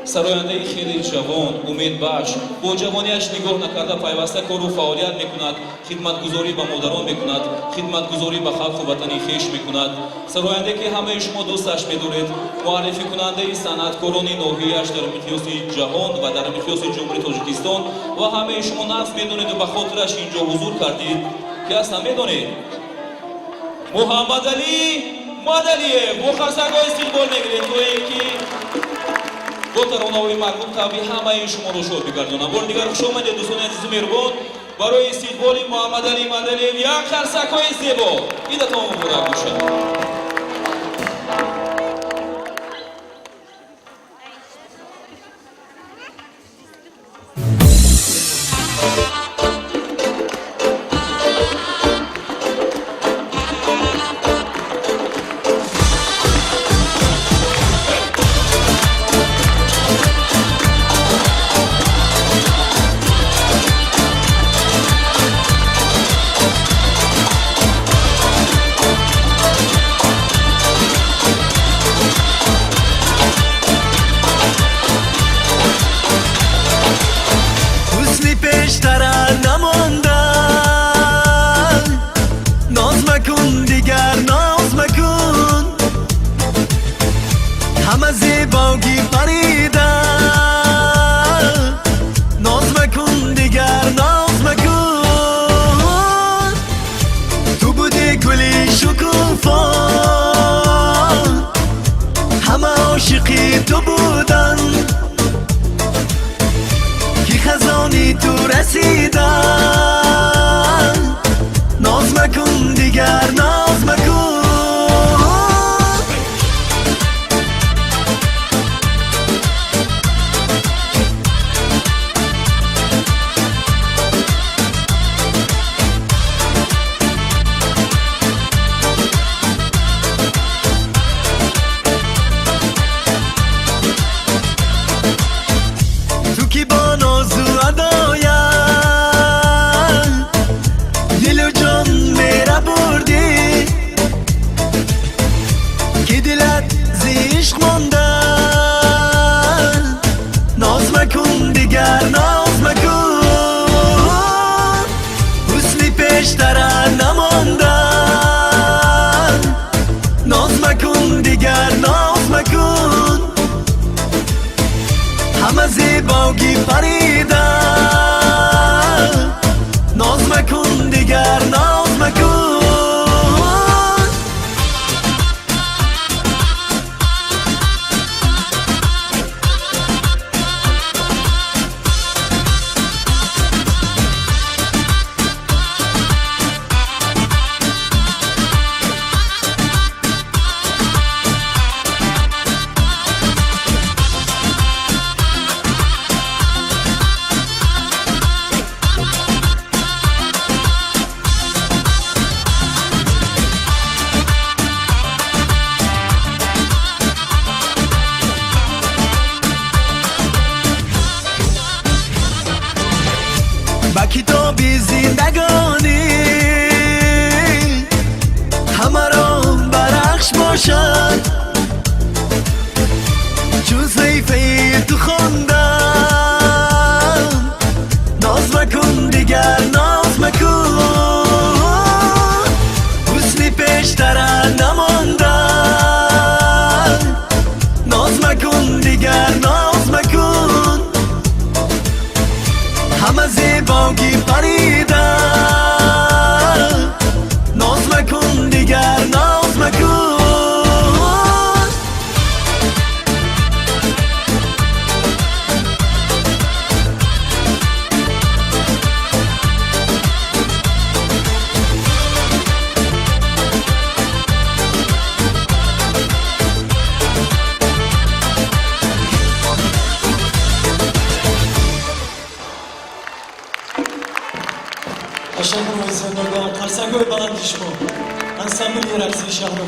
сарояндаи хеле ҷавон, умедбахш, бо ҷавонияш нигоҳ накарда пайваста кору фаъолият мекунад, хидматгузорӣ ба модарон мекунад, хидматгузорӣ ба халқу ватани хеш мекунад. Сароянде ки ҳамаи шумо дӯсташ медоред, муаррификунандаи санъаткорони ноҳияш дар миқёси ҷаҳон ва дар миқёси ҷумҳурии Тоҷикистон ва ҳамаи шумо нағз медонеду ба хотираш инҷо ҳузур кардид. Ки ҳастам медонед? Муҳаммадалӣ Мадалиев бо қарсангҳои истиқбол мегиред, гӯе ки бо таронаҳои марбут қавли ҳамаи шуморо шод бигардонам. бори дигар хушомадед дӯстони азизу меҳрубон. барои истиқболи Муҳаммадалӣ Мадалиев як қарсакҳои зебо идатон муборак бошад. تو بودن که خزانی تو رسیدن ناز مکن دیگر ناز مکن همه زیباگی پریدن ناز مکن دیگر ناز مکن با کتابی زندگانی همه را برخش باشد چون صحیفه تو خوندم ناز مکن دیگر ناز مکن حسنی پیشتر نماندن ناز مکن دیگر ناز مکن همه زیباگی پریدن ناز مکن دیگر ناز مکن تشکر از زندگان قرصگوی بلند شما انسامبل رقصی شهر